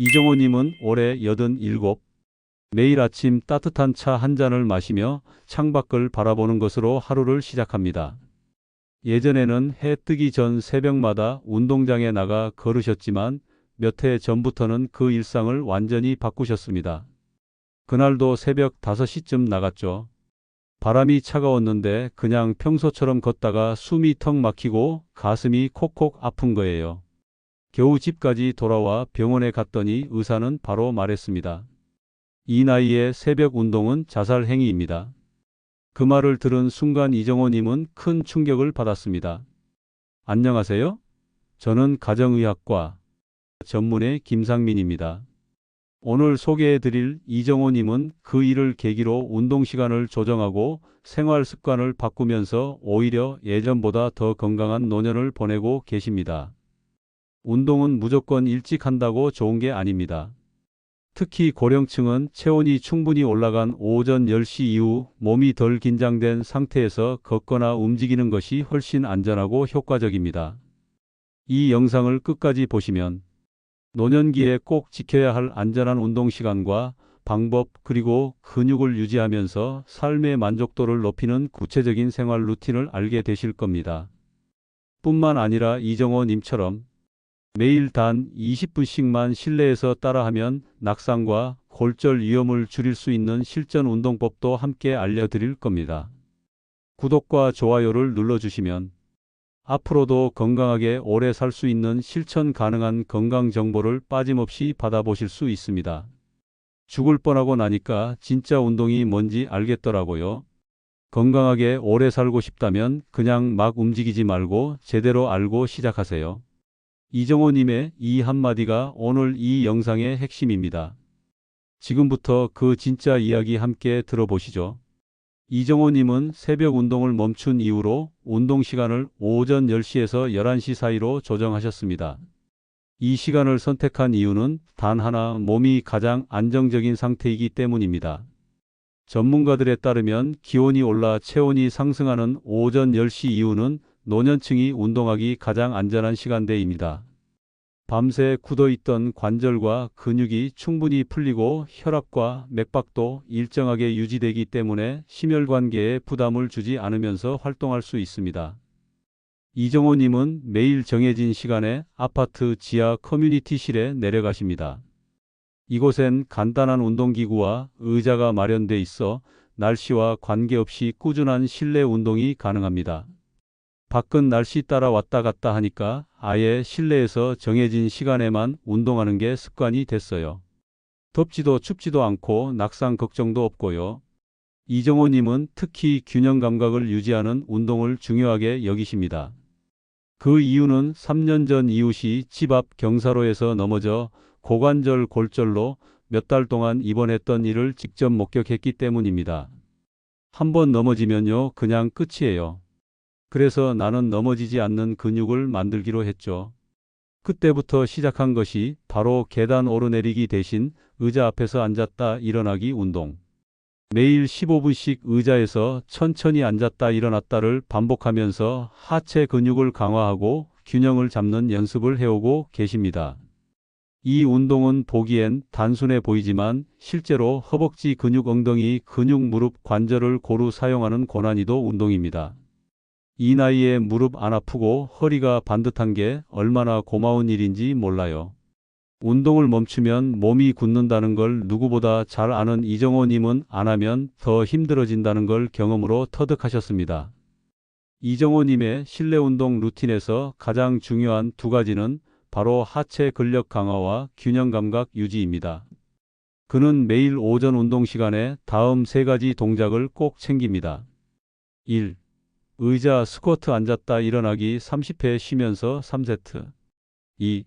이정호님은 올해 87, 매일 아침 따뜻한 차 한 잔을 마시며 창밖을 바라보는 것으로 하루를 시작합니다. 예전에는 해 뜨기 전 새벽마다 운동장에 나가 걸으셨지만 몇 해 전부터는 그 일상을 완전히 바꾸셨습니다. 그날도 새벽 5시쯤 나갔죠. 바람이 차가웠는데 그냥 평소처럼 걷다가 숨이 턱 막히고 가슴이 콕콕 아픈 거예요. 겨우 집까지 돌아와 병원에 갔더니 의사는 바로 말했습니다. 이 나이에 새벽 운동은 자살 행위입니다. 그 말을 들은 순간 이정호님은 큰 충격을 받았습니다. 안녕하세요? 저는 가정의학과 전문의 김상민입니다. 오늘 소개해드릴 이정호님은 그 일을 계기로 운동 시간을 조정하고 생활 습관을 바꾸면서 오히려 예전보다 더 건강한 노년을 보내고 계십니다. 운동은 무조건 일찍 한다고 좋은 게 아닙니다. 특히 고령층은 체온이 충분히 올라간 오전 10시 이후 몸이 덜 긴장된 상태에서 걷거나 움직이는 것이 훨씬 안전하고 효과적입니다. 이 영상을 끝까지 보시면 노년기에 꼭 지켜야 할 안전한 운동 시간과 방법 그리고 근육을 유지하면서 삶의 만족도를 높이는 구체적인 생활 루틴을 알게 되실 겁니다. 뿐만 아니라 이정호 님처럼 매일 단 20분씩만 실내에서 따라하면 낙상과 골절 위험을 줄일 수 있는 실전 운동법도 함께 알려드릴 겁니다. 구독과 좋아요를 눌러주시면 앞으로도 건강하게 오래 살 수 있는 실천 가능한 건강 정보를 빠짐없이 받아보실 수 있습니다. 죽을 뻔하고 나니까 진짜 운동이 뭔지 알겠더라고요. 건강하게 오래 살고 싶다면 그냥 막 움직이지 말고 제대로 알고 시작하세요. 이정호님의 이 한마디가 오늘 이 영상의 핵심입니다. 지금부터 그 진짜 이야기 함께 들어보시죠. 이정호님은 새벽 운동을 멈춘 이후로 운동 시간을 오전 10시에서 11시 사이로 조정하셨습니다. 이 시간을 선택한 이유는 단 하나, 몸이 가장 안정적인 상태이기 때문입니다. 전문가들에 따르면 기온이 올라 체온이 상승하는 오전 10시 이후는 노년층이 운동하기 가장 안전한 시간대입니다. 밤새 굳어있던 관절과 근육이 충분히 풀리고 혈압과 맥박도 일정하게 유지되기 때문에 심혈관계에 부담을 주지 않으면서 활동할 수 있습니다. 이정호님은 매일 정해진 시간에 아파트 지하 커뮤니티실에 내려가십니다. 이곳엔 간단한 운동기구와 의자가 마련돼 있어 날씨와 관계없이 꾸준한 실내 운동이 가능합니다. 밖은 날씨 따라 왔다 갔다 하니까 아예 실내에서 정해진 시간에만 운동하는 게 습관이 됐어요. 덥지도 춥지도 않고 낙상 걱정도 없고요. 이정호님은 특히 균형 감각을 유지하는 운동을 중요하게 여기십니다. 그 이유는 3년 전 이웃이 집 앞 경사로에서 넘어져 고관절 골절로 몇 달 동안 입원했던 일을 직접 목격했기 때문입니다. 한번 넘어지면요, 그냥 끝이에요. 그래서 나는 넘어지지 않는 근육을 만들기로 했죠. 그때부터 시작한 것이 바로 계단 오르내리기 대신 의자 앞에서 앉았다 일어나기 운동. 매일 15분씩 의자에서 천천히 앉았다 일어났다를 반복하면서 하체 근육을 강화하고 균형을 잡는 연습을 해오고 계십니다. 이 운동은 보기엔 단순해 보이지만 실제로 허벅지 근육, 엉덩이 근육, 무릎 관절을 고루 사용하는 고난이도 운동입니다. 이 나이에 무릎 안 아프고 허리가 반듯한 게 얼마나 고마운 일인지 몰라요. 운동을 멈추면 몸이 굳는다는 걸 누구보다 잘 아는 이정호님은 안 하면 더 힘들어진다는 걸 경험으로 터득하셨습니다. 이정호님의 실내 운동 루틴에서 가장 중요한 두 가지는 바로 하체 근력 강화와 균형 감각 유지입니다. 그는 매일 오전 운동 시간에 다음 세 가지 동작을 꼭 챙깁니다. 1. 의자 스쿼트 앉았다 일어나기 30회 쉬면서 3세트. 2.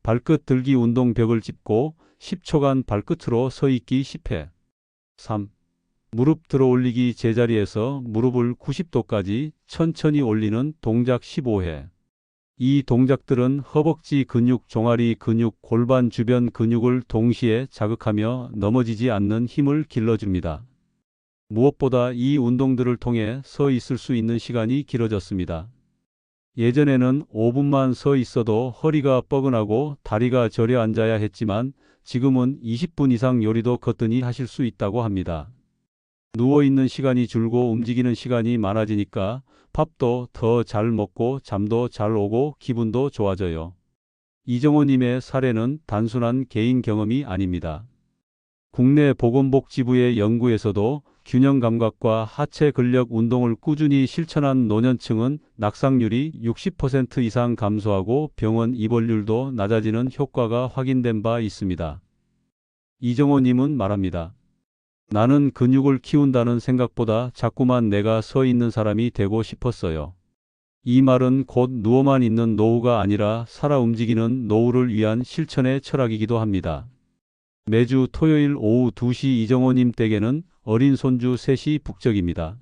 발끝 들기 운동 벽을 짚고 10초간 발끝으로 서 있기 10회. 3. 무릎 들어 올리기 제자리에서 무릎을 90도까지 천천히 올리는 동작 15회. 이 동작들은 허벅지 근육, 종아리 근육, 골반 주변 근육을 동시에 자극하며 넘어지지 않는 힘을 길러줍니다. 무엇보다 이 운동들을 통해 서 있을 수 있는 시간이 길어졌습니다. 예전에는 5분만 서 있어도 허리가 뻐근하고 다리가 저려 앉아야 했지만 지금은 20분 이상 요리도 거뜬히 하실 수 있다고 합니다. 누워있는 시간이 줄고 움직이는 시간이 많아지니까 밥도 더 잘 먹고 잠도 잘 오고 기분도 좋아져요. 이정호님의 사례는 단순한 개인 경험이 아닙니다. 국내 보건복지부의 연구에서도 균형 감각과 하체 근력 운동을 꾸준히 실천한 노년층은 낙상률이 60% 이상 감소하고 병원 입원율도 낮아지는 효과가 확인된 바 있습니다. 이정호님은 말합니다. 나는 근육을 키운다는 생각보다 자꾸만 내가 서 있는 사람이 되고 싶었어요. 이 말은 곧 누워만 있는 노후가 아니라 살아 움직이는 노후를 위한 실천의 철학이기도 합니다. 매주 토요일 오후 2시 이정호님 댁에는 어린 손주 셋이 북적입니다.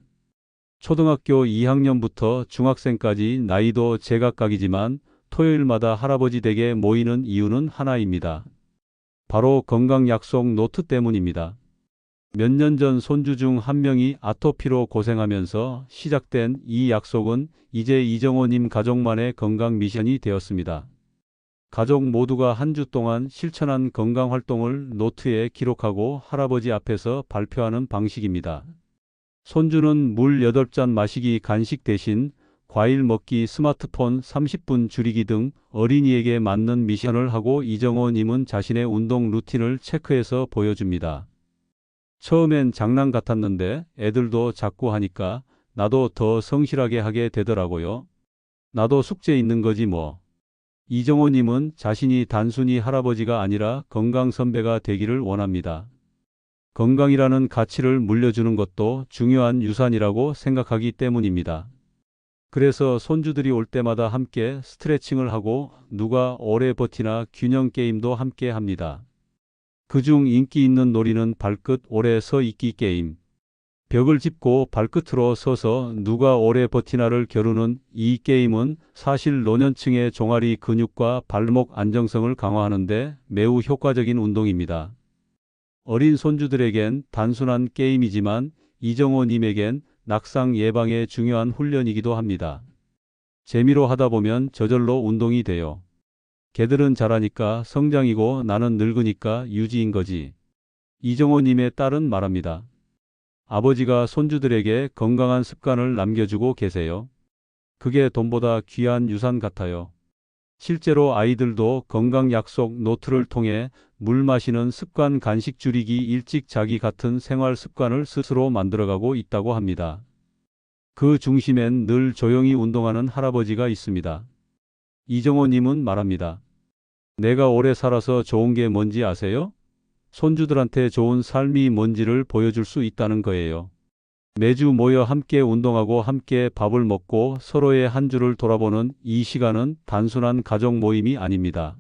초등학교 2학년부터 중학생까지 나이도 제각각이지만 토요일마다 할아버지 댁에 모이는 이유는 하나입니다. 바로 건강 약속 노트 때문입니다. 몇 년 전 손주 중 한 명이 아토피로 고생하면서 시작된 이 약속은 이제 이정호님 가족만의 건강 미션이 되었습니다. 가족 모두가 한 주 동안 실천한 건강 활동을 노트에 기록하고 할아버지 앞에서 발표하는 방식입니다. 손주는 물 8잔 마시기 간식 대신 과일 먹기 스마트폰 30분 줄이기 등 어린이에게 맞는 미션을 하고 이정호님은 자신의 운동 루틴을 체크해서 보여줍니다. 처음엔 장난 같았는데 애들도 자꾸 하니까 나도 더 성실하게 하게 되더라고요. 나도 숙제 있는 거지 뭐. 이정호님은 자신이 단순히 할아버지가 아니라 건강 선배가 되기를 원합니다. 건강이라는 가치를 물려주는 것도 중요한 유산이라고 생각하기 때문입니다. 그래서 손주들이 올 때마다 함께 스트레칭을 하고 누가 오래 버티나 균형 게임도 함께 합니다. 그중 인기 있는 놀이는 발끝 오래 서 있기 게임. 벽을 짚고 발끝으로 서서 누가 오래 버티나를 겨루는 이 게임은 사실 노년층의 종아리 근육과 발목 안정성을 강화하는데 매우 효과적인 운동입니다. 어린 손주들에겐 단순한 게임이지만 이정호님에겐 낙상 예방에 중요한 훈련이기도 합니다. 재미로 하다 보면 저절로 운동이 돼요. 걔들은 자라니까 성장이고 나는 늙으니까 유지인 거지. 이정호님의 딸은 말합니다. 아버지가 손주들에게 건강한 습관을 남겨주고 계세요. 그게 돈보다 귀한 유산 같아요. 실제로 아이들도 건강 약속 노트를 통해 물 마시는 습관, 간식 줄이기, 일찍 자기 같은 생활 습관을 스스로 만들어가고 있다고 합니다. 그 중심엔 늘 조용히 운동하는 할아버지가 있습니다. 이정호님은 말합니다. 내가 오래 살아서 좋은 게 뭔지 아세요? 손주들한테 좋은 삶이 뭔지를 보여줄 수 있다는 거예요. 매주 모여 함께 운동하고 함께 밥을 먹고 서로의 한 주를 돌아보는 이 시간은 단순한 가족 모임이 아닙니다.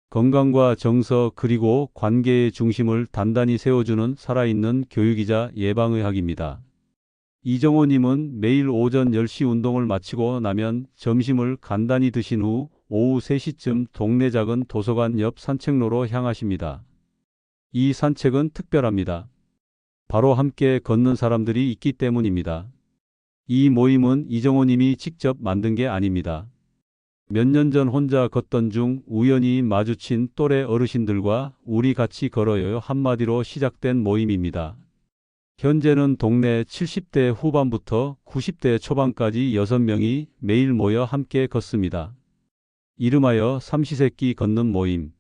건강과 정서 그리고 관계의 중심을 단단히 세워주는 살아있는 교육이자 예방의학입니다. 이정호님은 매일 오전 10시 운동을 마치고 나면 점심을 간단히 드신 후 오후 3시쯤 동네 작은 도서관 옆 산책로로 향하십니다. 이 산책은 특별합니다. 바로 함께 걷는 사람들이 있기 때문입니다. 이 모임은 이정호님이 직접 만든 게 아닙니다. 몇 년 전 혼자 걷던 중 우연히 마주친 또래 어르신들과 우리 같이 걸어요 한마디로 시작된 모임입니다. 현재는 동네 70대 후반부터 90대 초반까지 6명이 매일 모여 함께 걷습니다. 이름하여 삼시세끼 걷는 모임.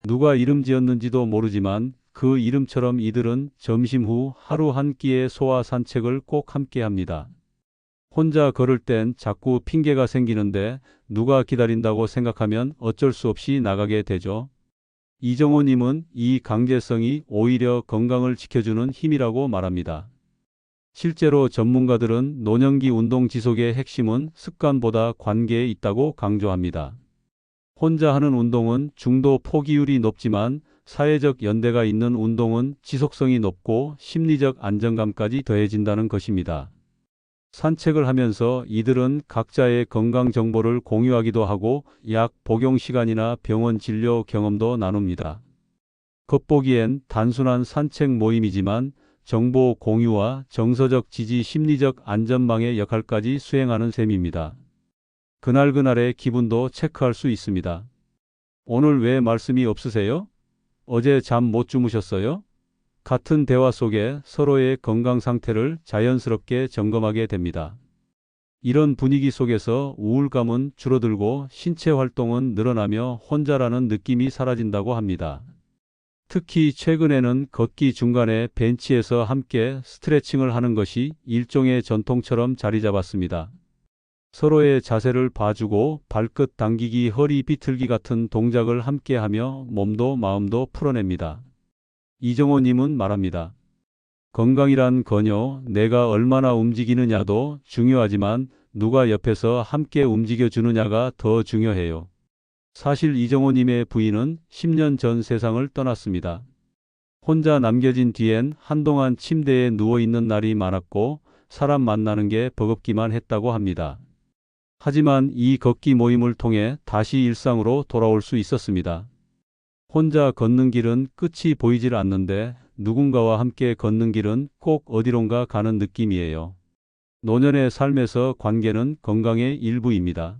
누가 이름 지었는지도 모르지만 그 이름처럼 이들은 점심 후 하루 한 끼의 소화 산책을 꼭 함께 합니다. 혼자 걸을 땐 자꾸 핑계가 생기는데 누가 기다린다고 생각하면 어쩔 수 없이 나가게 되죠. 이정호님은 이 강제성이 오히려 건강을 지켜주는 힘이라고 말합니다. 실제로 전문가들은 노년기 운동 지속의 핵심은 습관보다 관계에 있다고 강조합니다. 혼자 하는 운동은 중도 포기율이 높지만 사회적 연대가 있는 운동은 지속성이 높고 심리적 안정감까지 더해진다는 것입니다. 산책을 하면서 이들은 각자의 건강 정보를 공유하기도 하고 약 복용 시간이나 병원 진료 경험도 나눕니다. 겉보기엔 단순한 산책 모임이지만 정보 공유와 정서적 지지, 심리적 안전망의 역할까지 수행하는 셈입니다. 그날그날의 기분도 체크할 수 있습니다. 오늘 왜 말씀이 없으세요? 어제 잠 못 주무셨어요? 같은 대화 속에 서로의 건강 상태를 자연스럽게 점검하게 됩니다. 이런 분위기 속에서 우울감은 줄어들고 신체 활동은 늘어나며 혼자라는 느낌이 사라진다고 합니다. 특히 최근에는 걷기 중간에 벤치에서 함께 스트레칭을 하는 것이 일종의 전통처럼 자리 잡았습니다. 서로의 자세를 봐주고 발끝 당기기, 허리 비틀기 같은 동작을 함께 하며 몸도 마음도 풀어냅니다. 이정호님은 말합니다. 건강이란 내가 얼마나 움직이느냐도 중요하지만 누가 옆에서 함께 움직여주느냐가 더 중요해요. 사실 이정호님의 부인은 10년 전 세상을 떠났습니다. 혼자 남겨진 뒤엔 한동안 침대에 누워있는 날이 많았고 사람 만나는 게 버겁기만 했다고 합니다. 하지만 이 걷기 모임을 통해 다시 일상으로 돌아올 수 있었습니다. 혼자 걷는 길은 끝이 보이질 않는데 누군가와 함께 걷는 길은 꼭 어디론가 가는 느낌이에요. 노년의 삶에서 관계는 건강의 일부입니다.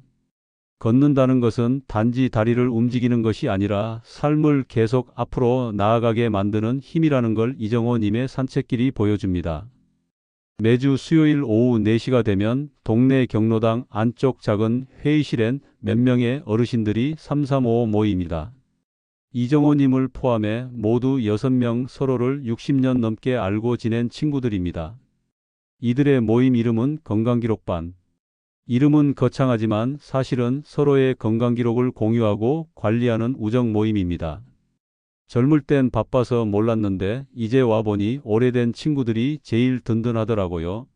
걷는다는 것은 단지 다리를 움직이는 것이 아니라 삶을 계속 앞으로 나아가게 만드는 힘이라는 걸 이정호님의 산책길이 보여줍니다. 매주 수요일 오후 4시가 되면 동네 경로당 안쪽 작은 회의실엔 몇 명의 어르신들이 335 모입니다. 이정호님을 포함해 모두 6명, 서로를 60년 넘게 알고 지낸 친구들입니다. 이들의 모임 이름은 건강기록반. 이름은 거창하지만 사실은 서로의 건강기록을 공유하고 관리하는 우정 모임입니다. 젊을 땐 바빠서 몰랐는데 이제 와보니 오래된 친구들이 제일 든든하더라고요.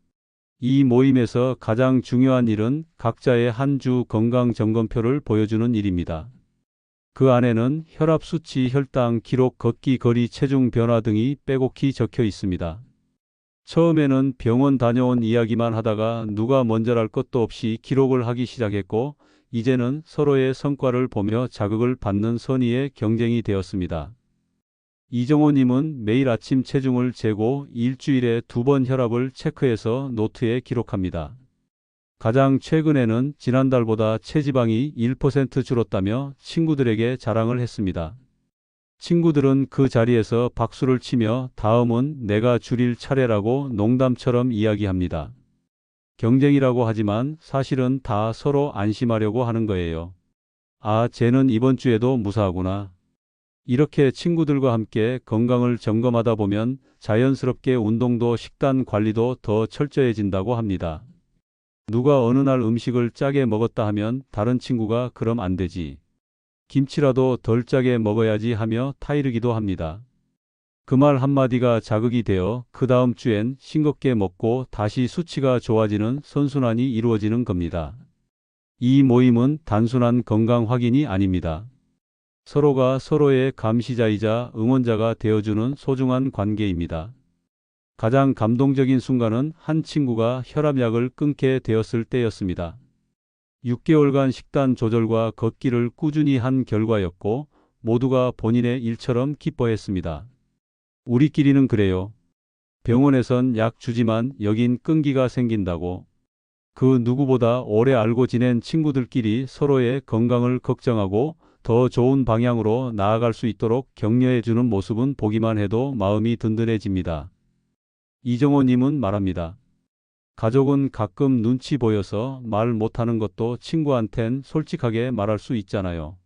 이 모임에서 가장 중요한 일은 각자의 한 주 건강 점검표를 보여주는 일입니다. 그 안에는 혈압 수치, 혈당 기록, 걷기 거리, 체중 변화 등이 빼곡히 적혀 있습니다. 처음에는 병원 다녀온 이야기만 하다가 누가 먼저랄 것도 없이 기록을 하기 시작했고 이제는 서로의 성과를 보며 자극을 받는 선의의 경쟁이 되었습니다. 이정호님은 매일 아침 체중을 재고 일주일에 2번 혈압을 체크해서 노트에 기록합니다. 가장 최근에는 지난달보다 체지방이 1% 줄었다며 친구들에게 자랑을 했습니다. 친구들은 그 자리에서 박수를 치며 다음은 내가 줄일 차례라고 농담처럼 이야기합니다. 경쟁이라고 하지만 사실은 다 서로 안심하려고 하는 거예요. 아, 쟤는 이번 주에도 무사하구나. 이렇게 친구들과 함께 건강을 점검하다 보면 자연스럽게 운동도 식단 관리도 더 철저해진다고 합니다. 누가 어느 날 음식을 짜게 먹었다 하면 다른 친구가 그럼 안 되지. 김치라도 덜 짜게 먹어야지 하며 타이르기도 합니다. 그 말 한마디가 자극이 되어 그 다음 주엔 싱겁게 먹고 다시 수치가 좋아지는 선순환이 이루어지는 겁니다. 이 모임은 단순한 건강 확인이 아닙니다. 서로가 서로의 감시자이자 응원자가 되어주는 소중한 관계입니다. 가장 감동적인 순간은 한 친구가 혈압약을 끊게 되었을 때였습니다. 6개월간 식단 조절과 걷기를 꾸준히 한 결과였고 모두가 본인의 일처럼 기뻐했습니다. 우리끼리는 그래요. 병원에선 약 주지만 여긴 끈기가 생긴다고. 그 누구보다 오래 알고 지낸 친구들끼리 서로의 건강을 걱정하고 더 좋은 방향으로 나아갈 수 있도록 격려해주는 모습은 보기만 해도 마음이 든든해집니다. 이정호님은 말합니다. 가족은 가끔 눈치 보여서 말 못하는 것도 친구한텐 솔직하게 말할 수 있잖아요.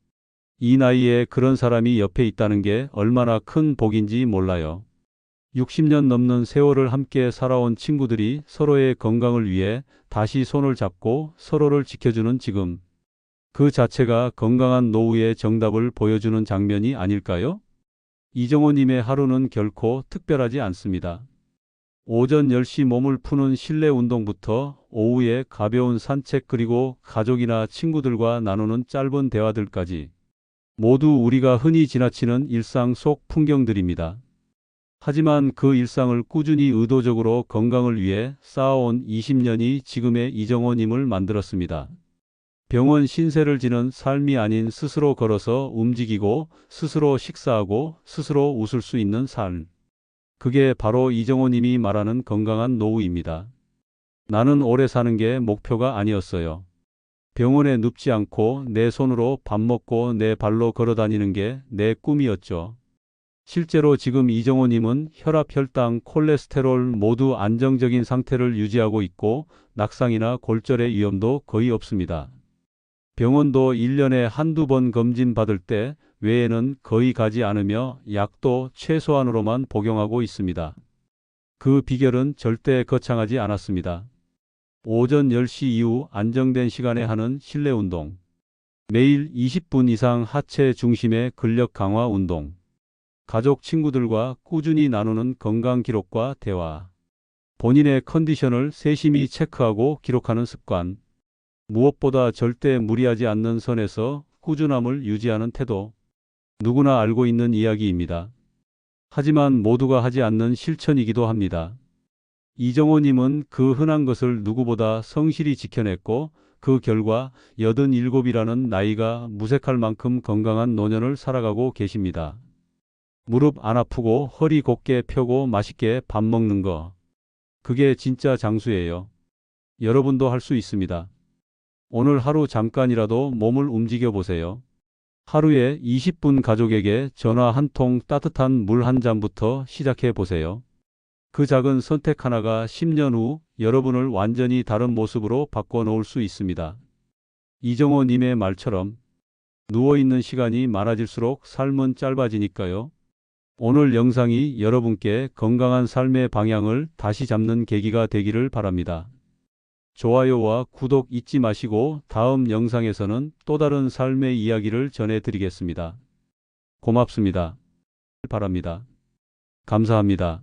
이 나이에 그런 사람이 옆에 있다는 게 얼마나 큰 복인지 몰라요. 60년 넘는 세월을 함께 살아온 친구들이 서로의 건강을 위해 다시 손을 잡고 서로를 지켜주는 지금. 그 자체가 건강한 노후의 정답을 보여주는 장면이 아닐까요? 이정호님의 하루는 결코 특별하지 않습니다. 오전 10시 몸을 푸는 실내 운동부터 오후에 가벼운 산책 그리고 가족이나 친구들과 나누는 짧은 대화들까지 모두 우리가 흔히 지나치는 일상 속 풍경들입니다. 하지만 그 일상을 꾸준히 의도적으로 건강을 위해 쌓아온 20년이 지금의 이정호님을 만들었습니다. 병원 신세를 지는 삶이 아닌 스스로 걸어서 움직이고 스스로 식사하고 스스로 웃을 수 있는 삶. 그게 바로 이정호님이 말하는 건강한 노후입니다. 나는 오래 사는 게 목표가 아니었어요. 병원에 눕지 않고 내 손으로 밥 먹고 내 발로 걸어 다니는 게 내 꿈이었죠. 실제로 지금 이정호님은 혈압, 혈당, 콜레스테롤 모두 안정적인 상태를 유지하고 있고 낙상이나 골절의 위험도 거의 없습니다. 병원도 1년에 한두 번 검진 받을 때 외에는 거의 가지 않으며 약도 최소한으로만 복용하고 있습니다. 그 비결은 절대 거창하지 않았습니다. 오전 10시 이후 안정된 시간에 하는 실내 운동. 매일 20분 이상 하체 중심의 근력 강화 운동. 가족, 친구들과 꾸준히 나누는 건강 기록과 대화. 본인의 컨디션을 세심히 체크하고 기록하는 습관. 무엇보다 절대 무리하지 않는 선에서 꾸준함을 유지하는 태도. 누구나 알고 있는 이야기입니다. 하지만 모두가 하지 않는 실천이기도 합니다. 이정호님은 그 흔한 것을 누구보다 성실히 지켜냈고 그 결과 87이라는 나이가 무색할 만큼 건강한 노년을 살아가고 계십니다. 무릎 안 아프고 허리 곧게 펴고 맛있게 밥 먹는 거. 그게 진짜 장수예요. 여러분도 할 수 있습니다. 오늘 하루 잠깐이라도 몸을 움직여 보세요. 하루에 20분 가족에게 전화 한 통, 따뜻한 물 한 잔부터 시작해 보세요. 그 작은 선택 하나가 10년 후 여러분을 완전히 다른 모습으로 바꿔놓을 수 있습니다. 이정호 님의 말처럼 누워있는 시간이 많아질수록 삶은 짧아지니까요. 오늘 영상이 여러분께 건강한 삶의 방향을 다시 잡는 계기가 되기를 바랍니다. 좋아요와 구독 잊지 마시고 다음 영상에서는 또 다른 삶의 이야기를 전해드리겠습니다. 고맙습니다. 바랍니다. 감사합니다.